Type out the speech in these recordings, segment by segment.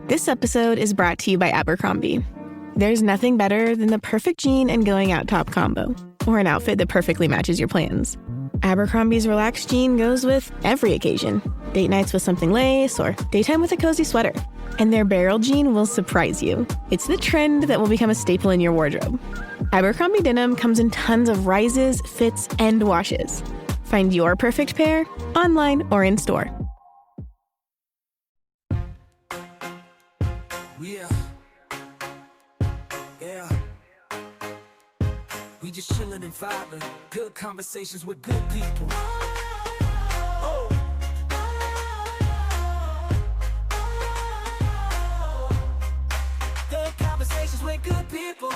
This episode is brought to you by Abercrombie. There's nothing better than the perfect jean and going out top combo, or an outfit that perfectly matches your plans. Abercrombie's relaxed jean goes with every occasion. Date nights with something lace, or daytime with a cozy sweater. And their barrel jean will surprise you. It's the trend that will become a staple in your wardrobe. Abercrombie denim comes in tons of rises, fits, and washes. Find your perfect pair online or in store. Yeah. We just chillin' and vibing. Good conversations with good people. Oh. Good conversations with good people.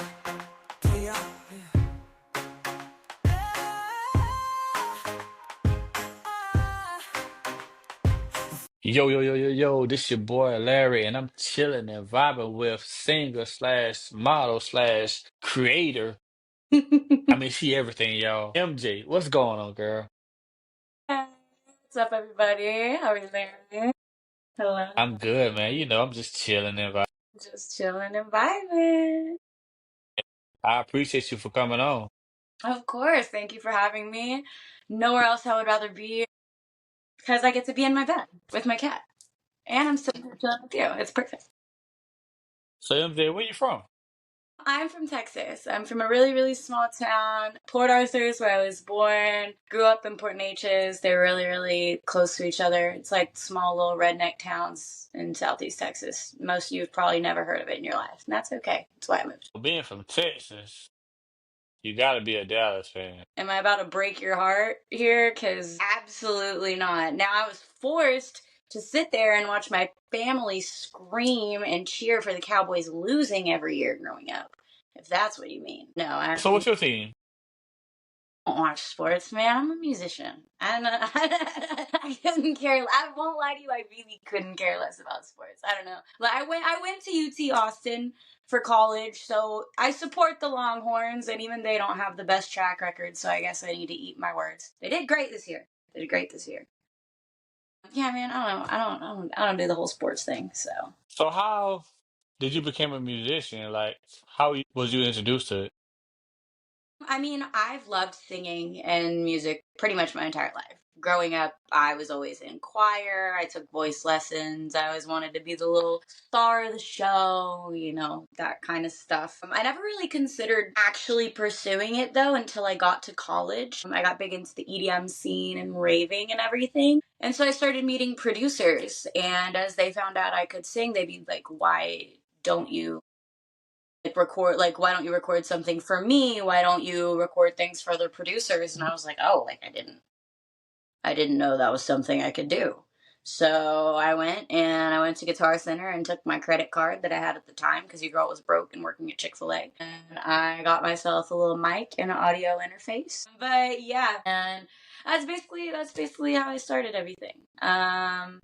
Yeah. Yo, this your boy Larry, and I'm chilling and vibing with singer slash model slash creator. I mean, she everything, y'all. MJ, what's going on, girl? Hey, what's up, everybody? How are you doing? Hello. I'm good, man. I'm just chilling and vibing. Just chilling and vibing. I appreciate you for coming on. Of course. Thank you for having me. Nowhere else I would rather be because I get to be in my bed with my cat. And I'm sitting here chilling with you. It's perfect. So, MJ, where you from? I'm from Texas. I'm from a really, really small town. Port Arthur is where I was born. Grew up in Port Neches. They're really, really close to each other. It's like small little redneck towns in Southeast Texas. Most of you have probably never heard of it in your life. And that's okay. That's why I moved. Being from Texas, you gotta be a Dallas fan. Am I about to break your heart here? Because absolutely not. Now, I was forced to sit there and watch my family scream and cheer for the Cowboys losing every year growing up, if that's what you mean. No, I So, what's your team? don't watch sports, man. I'm a musician. I couldn't care. I won't lie to you. I really couldn't care less about sports. I don't know. Like I went to UT Austin for college, so I support the Longhorns, and even they don't have the best track record. So I guess I need to eat my words. They did great this year. Yeah, man. I don't do the whole sports thing. So. So, how did you become a musician? Like, how was you introduced to it? I mean, I've loved singing and music pretty much my entire life. Growing up, I was always in choir. I took voice lessons. I always wanted to be the little star of the show, that kind of stuff. I never really considered actually pursuing it though until I got to college. I got big into the EDM scene and raving and everything. And so I started meeting producers. And as they found out I could sing, they'd be like, why don't you why don't you record something for me? Why don't you record things for other producers? And I was like, oh, I didn't know that was something I could do. So I went to Guitar Center and took my credit card that I had at the time because your girl was broke and working at Chick-fil-A. And I got myself a little mic and an audio interface. But yeah, and that's basically how I started everything. And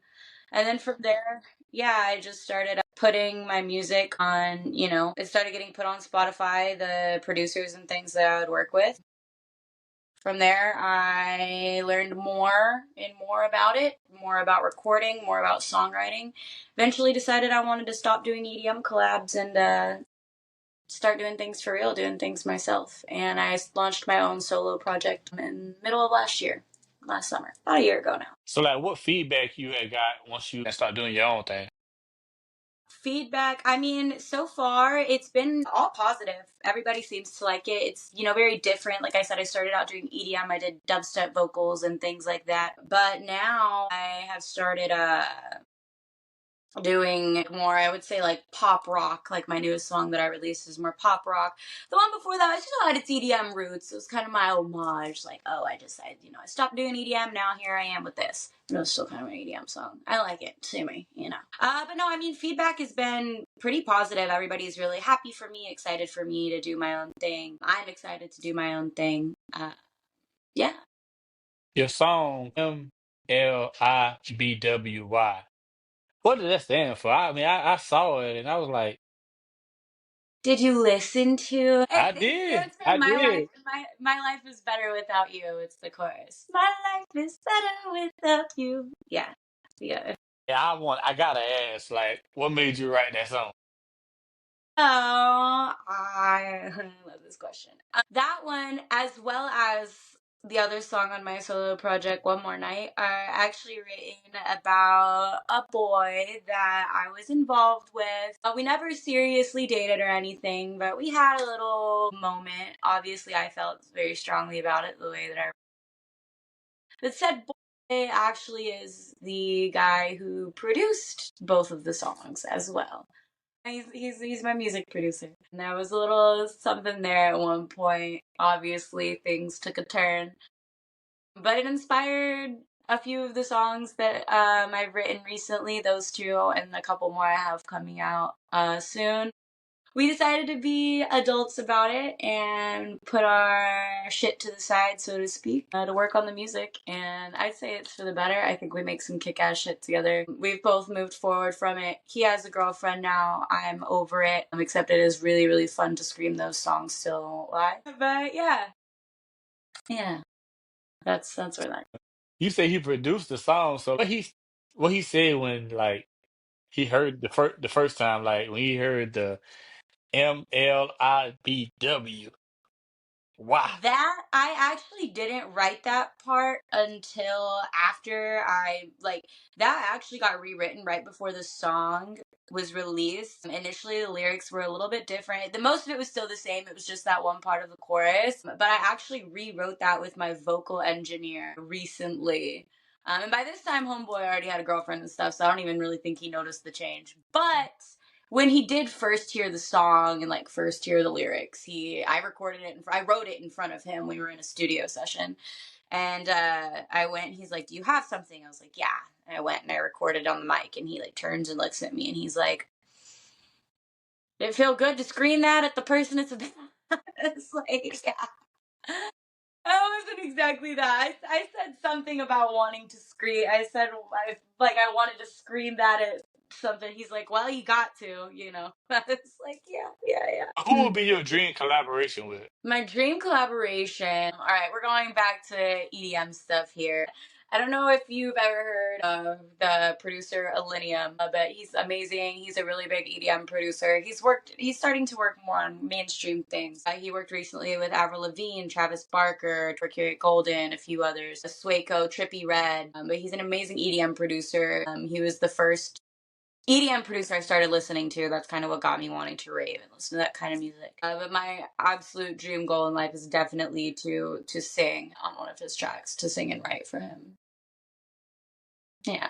then from there, yeah, I just started putting my music on, it started getting put on Spotify, the producers and things that I would work with. From there, I learned more and more about it, more about recording, more about songwriting. Eventually decided I wanted to stop doing EDM collabs and start doing things for real, doing things myself. And I launched my own solo project in the middle of last summer, about a year ago now. So, like, what feedback you had got once you start doing your own thing? Feedback, I mean, so far it's been all positive. Everybody seems to like it. It's, very different. Like I said, I started out doing EDM. I did dubstep vocals and things like that. But now I have started doing more, I would say, like pop rock. Like my newest song that I released is more pop rock. The one before that, I still had its EDM roots. It was kind of my homage. Like, oh, I stopped doing EDM. Now here I am with this. It was still kind of an EDM song. I like it. Sue me, But no, I mean, feedback has been pretty positive. Everybody's really happy for me, excited for me to do my own thing. I'm excited to do my own thing. Yeah. Your song MLIBWY. What did that stand for? I mean, I saw it and I was like, Did you listen to I it did. stands for I my life did. my life is better without you. It's the chorus. My life is better without you. Yeah. Yeah, I gotta ask, like, what made you write that song? Oh, I love this question. That one, as well as the other song on my solo project, One More Night, are actually written about a boy that I was involved with. We never seriously dated or anything, but we had a little moment. Obviously, I felt very strongly about it the way that I. That said boy actually is the guy who produced both of the songs as well. He's my music producer. And there was a little something there at one point. Obviously, things took a turn, but it inspired a few of the songs that I've written recently. Those two and a couple more I have coming out soon. We decided to be adults about it and put our shit to the side, so to speak, to work on the music. And I'd say it's for the better. I think we make some kick ass shit together. We've both moved forward from it. He has a girlfriend now. I'm over it. Except it is really, really fun to scream those songs still live. But yeah. Yeah. That's where that. You say he produced the song, so what he said when like he heard the first time, like when he heard the MLIBW. Wow. That I actually didn't write that part until after I like that actually got rewritten right before the song was released. Initially the lyrics were a little bit different. The most of it was still the same. It was just that one part of the chorus. But I actually rewrote that with my vocal engineer recently. And by this time homeboy already had a girlfriend and stuff, so I don't even really think he noticed the change. But when he did first hear the song and like first hear the lyrics, I recorded it and I wrote it in front of him. We were in a studio session, and I went. He's like, "Do you have something?" I was like, "Yeah." And I went and I recorded on the mic, and he like turns and looks at me, and he's like, "Did it feel good to scream that at the person it's about?" It's like, yeah. That wasn't exactly that. I said something about wanting to scream. I said I wanted to scream that at something. He's like, "Well, you got to, you know." It's like, yeah, yeah, Who yeah. would be your dream collaboration with? My dream collaboration. All right, we're going back to EDM stuff here. I don't know if you've ever heard of the producer Illenium, but he's amazing. He's a really big EDM producer. He's starting to work more on mainstream things. He worked recently with Avril Lavigne, Travis Barker, Mercury Golden, a few others, Swaco, Trippie Redd. But he's an amazing EDM producer. He was the first EDM producer I started listening to. That's kind of what got me wanting to rave and listen to that kind of music. But my absolute dream goal in life is definitely to sing on one of his tracks, to sing and write for him. Yeah.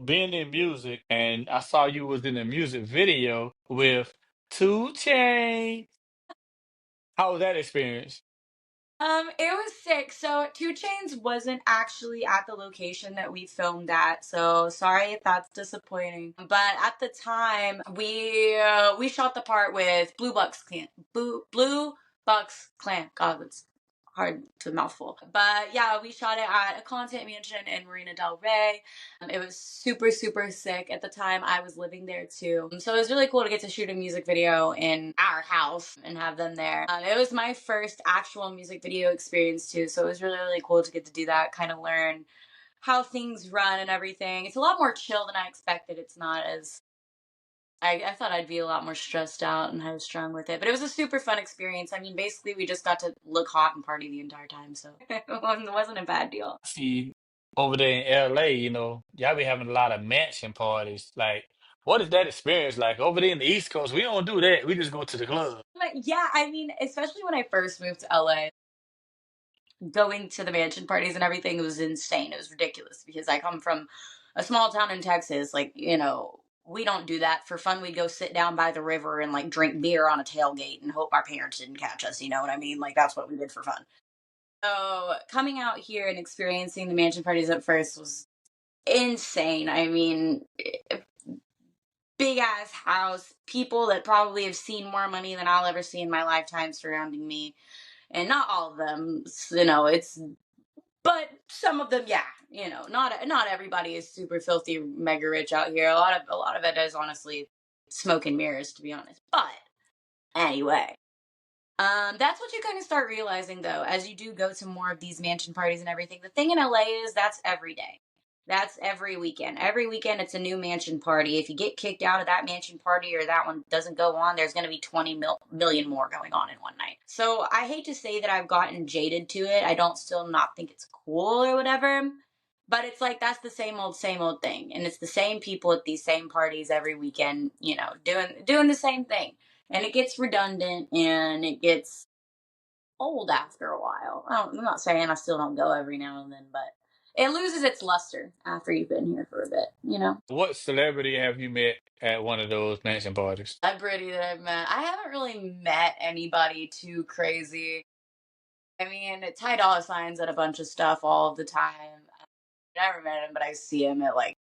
Being in music, and I saw you was in a music video with 2 Chainz. How was that experience? It was sick. So Two Chains wasn't actually at the location that we filmed at, so sorry if that's disappointing. But at the time, we shot the part with Blue Bucks Clan. God, that's hard to mouthful. But yeah, we shot it at a content mansion in Marina Del Rey. It was super, super sick. At the time, I was living there too. So it was really cool to get to shoot a music video in our house and have them there. It was my first actual music video experience too. So it was really, really cool to get to do that, kind of learn how things run and everything. It's a lot more chill than I expected. It's not as I thought I'd be a lot more stressed out and high strung with it, but it was a super fun experience. I mean, basically, we just got to look hot and party the entire time, so it wasn't a bad deal. See, over there in LA, y'all be having a lot of mansion parties. Like, what is that experience like? Over there in the East Coast, we don't do that. We just go to the club. But yeah, I mean, especially when I first moved to LA, going to the mansion parties and everything was insane. It was ridiculous because I come from a small town in Texas. Like, we don't do that for fun. We'd go sit down by the river and like drink beer on a tailgate and hope our parents didn't catch us. You know what I mean? Like, that's what we did for fun. So coming out here and experiencing the mansion parties at first was insane. I mean, big ass house, people that probably have seen more money than I'll ever see in my lifetime surrounding me. And not all of them, but some of them, yeah. Not everybody is super filthy, mega rich out here. A lot of it is honestly smoke and mirrors, to be honest. But anyway, that's what you kind of start realizing though, as you do go to more of these mansion parties and everything. The thing in LA is that's every day. That's every weekend. Every weekend, it's a new mansion party. If you get kicked out of that mansion party or that one doesn't go on, there's going to be 20 million more going on in one night. So I hate to say that I've gotten jaded to it. I don't still not think it's cool or whatever. But it's like that's the same old thing. And it's the same people at these same parties every weekend, doing the same thing. And it gets redundant and it gets old after a while. I'm not saying I still don't go every now and then, but it loses its luster after you've been here for a bit. What celebrity have you met at one of those mansion parties? Celebrity that I've met. I haven't really met anybody too crazy. I mean, Ty Dolla Sign's at a bunch of stuff all the time. I never met him, but I see him at like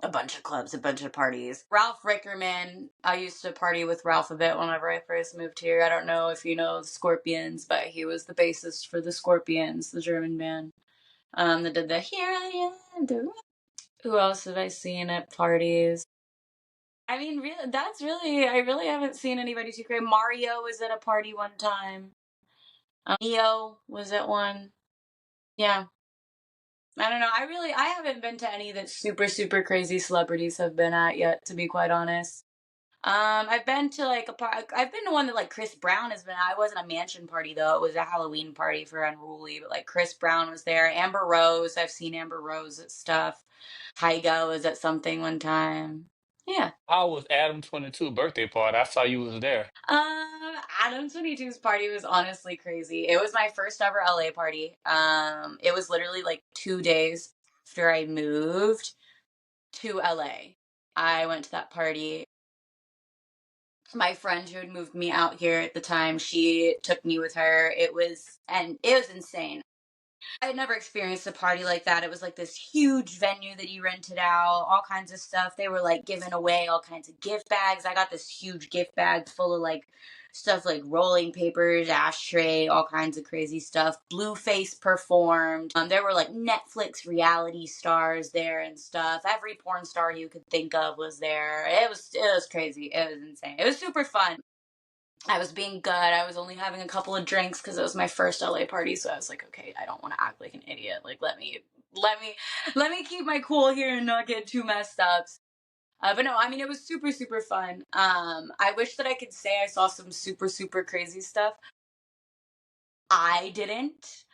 a bunch of clubs, a bunch of parties. Ralph Rickerman. I used to party with Ralph a bit whenever I first moved here. I don't know if you know the Scorpions, but he was the bassist for the Scorpions, the German band. That did the Here I Am. Who else have I seen at parties? I mean, I really haven't seen anybody too crazy. Mario was at a party one time. Neo was at one. Yeah. I don't know. I haven't been to any that super, super crazy celebrities have been at yet, to be quite honest. I've been to I've been to one that like Chris Brown has been at. I wasn't a mansion party though. It was a Halloween party for Unruly, but like Chris Brown was there. Amber Rose, I've seen Amber Rose at stuff. Tyga was at something one time. Yeah. How was Adam 22 birthday party? I saw you was there. Adam 22's party was honestly crazy. It was my first ever LA party. It was literally like 2 days after I moved to LA. I went to that party. My friend who had moved me out here at the time, she took me with her. It was insane. I had never experienced a party like that. It was like this huge venue that you rented out, all kinds of stuff. They were like giving away all kinds of gift bags. I got this huge gift bag full of like stuff like rolling papers, ashtray, all kinds of crazy stuff. Blueface performed. There were like Netflix reality stars there and stuff. Every porn star you could think of was there. It was crazy. It was insane. It was super fun. I was being good. I was only having a couple of drinks because it was my first LA party. So I was like, okay, I don't want to act like an idiot. Like, let me keep my cool here and not get too messed up. But no, I mean, it was super, super fun. I wish that I could say I saw some super, super crazy stuff. I didn't.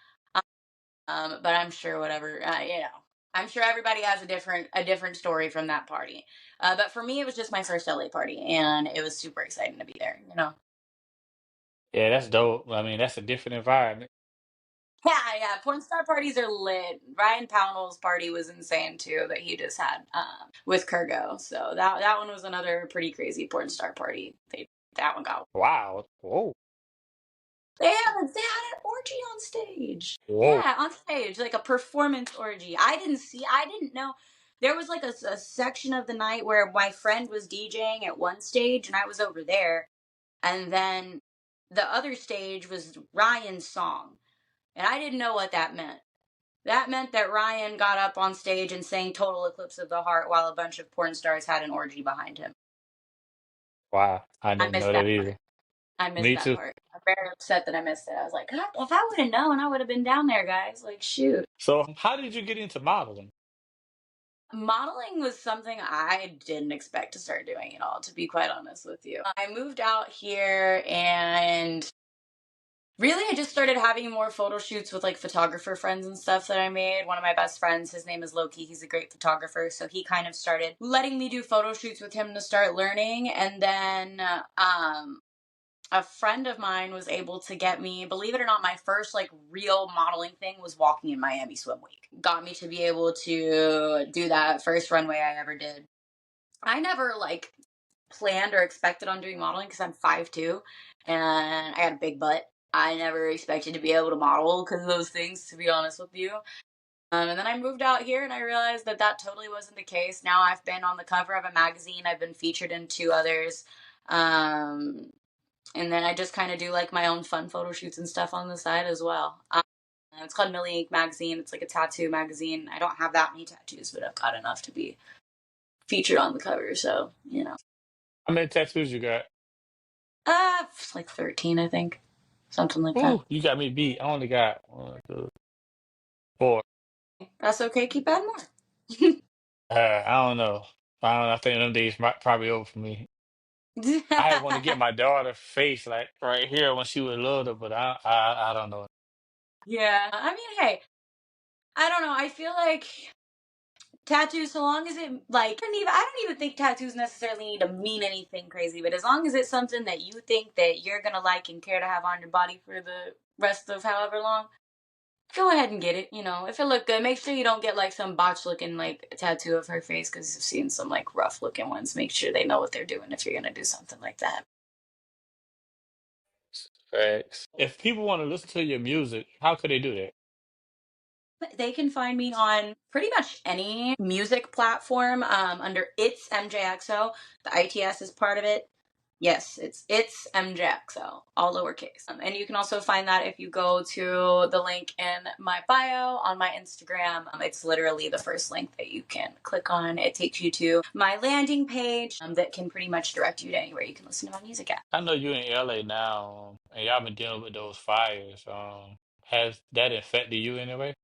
But I'm sure whatever, I'm sure everybody has a different story from that party. But for me, it was just my first LA party and it was super exciting to be there. Yeah, that's dope. I mean, that's a different environment. Yeah. Porn star parties are lit. Ryan Pownell's party was insane too that he just had with Kurgo. So that one was another pretty crazy porn star party. That one got. Wow. Whoa. They had an orgy on stage. Whoa. Yeah, on stage, like a performance orgy. I didn't know. There was like a section of the night where my friend was DJing at one stage and I was over there. And then the other stage was Ryan's song. And I didn't know what that meant. That meant that Ryan got up on stage and sang Total Eclipse of the Heart while a bunch of porn stars had an orgy behind him. Wow. I I didn't missed know that that part. either. I missed Me that too. part. I'm very upset that I missed it. I was like, God, if I would have known, I would have been down there, guys. Like, shoot. So, how did you get into modeling? Modeling was something I didn't expect to start doing at all, to be quite honest with you. I moved out here and really, I just started having more photo shoots with like photographer friends and stuff that I made. One of my best friends, his name is Loki. He's a great photographer. So he kind of started letting me do photo shoots with him to start learning. And then a friend of mine was able to get me, believe it or not, my first like real modeling thing was walking in Miami Swim Week. Got me to be able to do that first runway I ever did. I never like planned or expected on doing modeling because I'm 5'2" and I got a big butt. I never expected to be able to model because of those things, to be honest with you. And then I moved out here and I realized that totally wasn't the case. Now I've been on the cover of a magazine. I've been featured in 2 others. And then I just kind of do like my own fun photo shoots and stuff on the side as well. It's called Millie Ink Magazine. It's like a tattoo magazine. I don't have that many tattoos, but I've got enough to be featured on the cover. So, How many tattoos you got? like 13, I think. Something like Ooh, you got me beat. I only got 1, 2, 4. that. That's okay. Keep adding more. I don't know. I think them days probably over for me. I had want to get my daughter face like right here when she was little, but I don't know. Yeah. I mean, hey, I don't know. I feel like tattoos, so long as it like I don't even think tattoos necessarily need to mean anything crazy, but as long as it's something that you think that you're gonna like and care to have on your body for the rest of however long, go ahead and get it. You know, if it look good, make sure you don't get like some botch looking like tattoo of her face, because I've seen some like rough looking ones. Make sure they know what they're doing if you're gonna do something like that. Facts. If people want to listen to your music, how could they do that? They can find me on pretty much any music platform under It's MJXO. The ITS is part of it. Yes, it's MJXO, all lowercase. And you can also find that if you go to the link in my bio on my Instagram. It's literally the first link that you can click on. It takes you to my landing page that can pretty much direct you to anywhere you can listen to my music at. I know you in LA now, and y'all been dealing with those fires. Has that affected you anyway?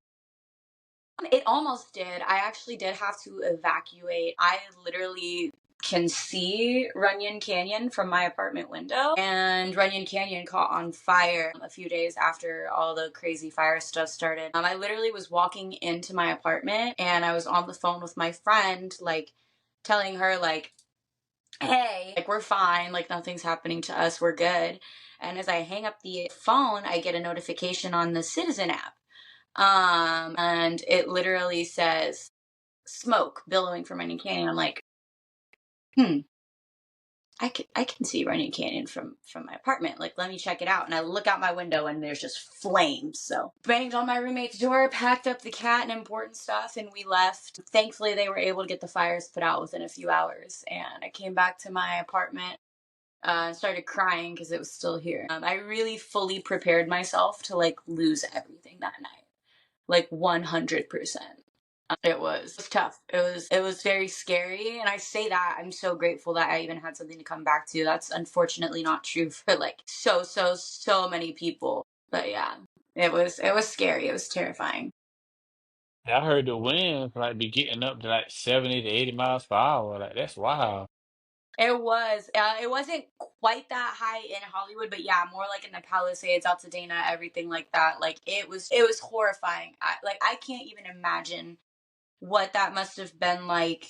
It almost did. I actually did have to evacuate. I literally can see Runyon Canyon from my apartment window, and Runyon Canyon caught on fire a few days after all the crazy fire stuff started. I literally was walking into my apartment and I was on the phone with my friend, like telling her, like, hey, like, we're fine, like, nothing's happening to us, we're good. And as I hang up the phone, I get a notification on the Citizen app. And it literally says smoke billowing from Runyon Canyon. I'm like, hmm, I can see Runyon Canyon from my apartment. Like, let me check it out. And I look out my window and there's just flames. So banged on my roommate's door, packed up the cat and important stuff, and we left. Thankfully, they were able to get the fires put out within a few hours. And I came back to my apartment and started crying because it was still here. I really fully prepared myself to like lose everything that night. Like 100%. It was tough. It was very scary, and I say that I'm so grateful that I even had something to come back to. That's unfortunately not true for like so many people. But yeah, it was scary. It was terrifying. Yeah, I heard the winds like be getting up to like 70 to 80 miles per hour. Like that's wild. It was. It wasn't quite that high in Hollywood, but yeah, more like in the Palisades, Altadena, everything like that. Like it was horrifying. I can't even imagine what that must have been like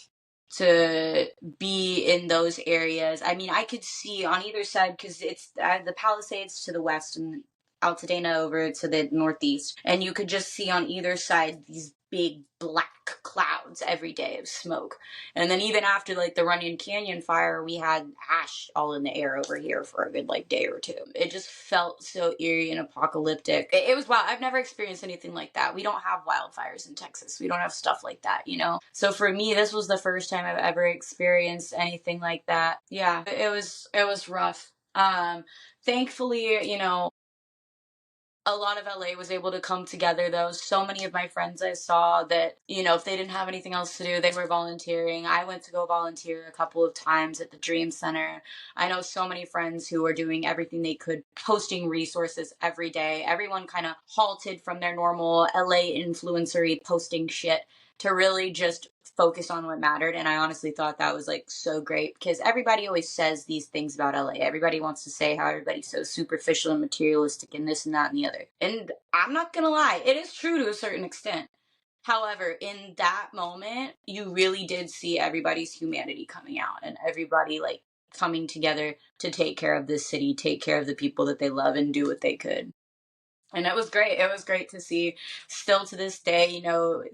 to be in those areas. I mean, I could see on either side because it's the Palisades to the west and Altadena over to the northeast, and you could just see on either side these big black clouds every day of smoke. And then even after like the Runyon Canyon fire, we had ash all in the air over here for a good like day or two. It just felt so eerie and apocalyptic. It was wild. I've never experienced anything like that. We don't have wildfires in Texas. We don't have stuff like that, you know? So for me, this was the first time I've ever experienced anything like that. Yeah, it was rough. Thankfully, a lot of LA was able to come together though. So many of my friends I saw that, if they didn't have anything else to do, they were volunteering. I went to go volunteer a couple of times at the Dream Center. I know so many friends who were doing everything they could, posting resources every day. Everyone kind of halted from their normal LA influencery posting shit to really just focus on what mattered. And I honestly thought that was like so great because everybody always says these things about LA. Everybody wants to say how everybody's so superficial and materialistic and this and that and the other. And I'm not gonna lie, it is true to a certain extent. However, in that moment, you really did see everybody's humanity coming out and everybody like coming together to take care of this city, take care of the people that they love, and do what they could. And it was great. It was great to see. Still to this day,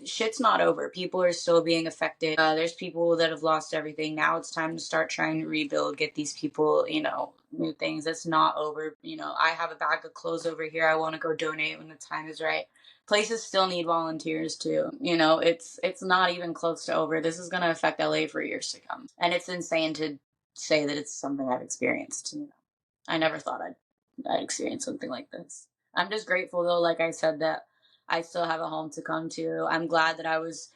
shit's not over. People are still being affected. There's people that have lost everything. Now it's time to start trying to rebuild, get these people, new things. It's not over. I have a bag of clothes over here. I want to go donate when the time is right. Places still need volunteers too. It's not even close to over. This is going to affect LA for years to come. And it's insane to say that it's something I've experienced. I never thought I'd experience something like this. I'm just grateful though, like I said, that I still have a home to come to. I'm glad that I was,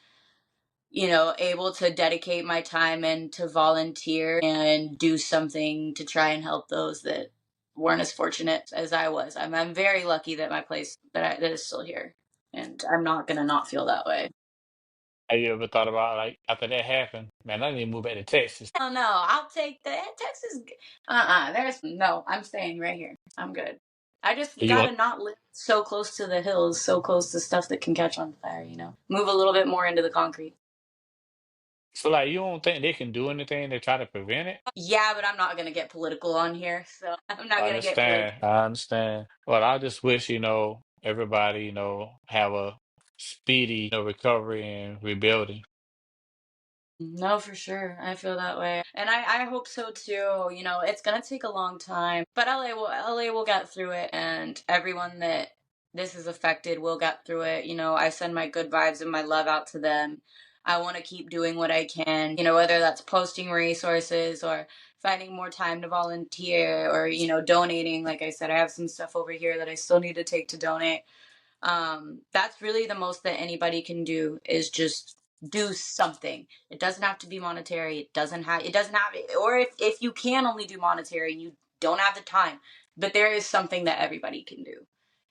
able to dedicate my time and to volunteer and do something to try and help those that weren't as fortunate as I was. I'm very lucky that my place that is still here, and I'm not gonna not feel that way. Have you ever thought about like after that happened? Man, I need to move back to Texas. Hell no, I'll take the Texas. There's no. I'm staying right here. I'm good. I just You gotta want not live so close to the hills, so close to stuff that can catch on fire. Move a little bit more into the concrete. so like you don't think they can do anything to try to prevent it? Yeah, but I'm not gonna get political on here, so I'm not I gonna get political. understand. I understand. Well, I just wish, everybody, have a speedy, recovery and rebuilding. No, for sure. I feel that way. And I hope so too. It's gonna take a long time. But LA will get through it, and everyone that this is affected will get through it. I send my good vibes and my love out to them. I want to keep doing what I can, whether that's posting resources or finding more time to volunteer or, donating. Like I said, I have some stuff over here that I still need to take to donate. That's really the most that anybody can do is just do something. It doesn't have to be monetary. It doesn't have or if you can only do monetary and you don't have the time, but there is something that everybody can do.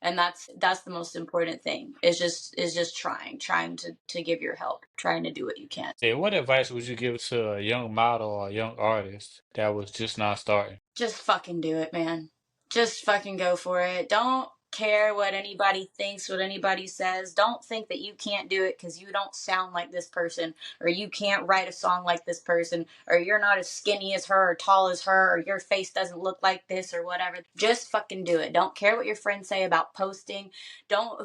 And that's the most important thing. Is just trying to give your help, trying to do what you can. Say, what advice would you give to a young model or a young artist that was just not starting? Just fucking do it, man. Just fucking go for it. Don't care what anybody thinks, what anybody says. Don't think that you can't do it because you don't sound like this person, or you can't write a song like this person, or you're not as skinny as her, or tall as her, or your face doesn't look like this, or whatever. Just fucking do it. Don't care what your friends say about posting.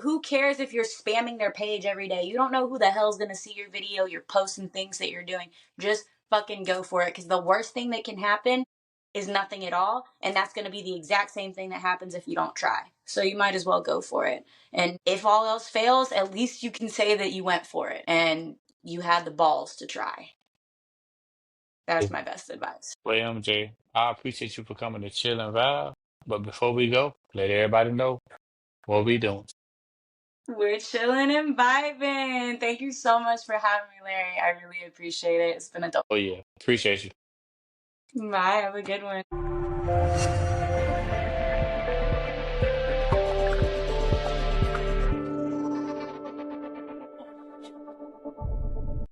Who cares if you're spamming their page every day? You don't know who the hell's gonna see your video. You're posting things that you're doing. Just fucking go for it, because the worst thing that can happen is nothing at all, and that's going to be the exact same thing that happens if you don't try. So you might as well go for it. And if all else fails, at least you can say that you went for it and you had the balls to try. That's my best advice. Well, MJ, I appreciate you for coming to Chill and Vibe. But before we go, let everybody know what we doing. We're chilling and vibing. Thank you so much for having me, Larry. I really appreciate it. It's been a dope. Oh yeah, appreciate you. Bye. Have a good one.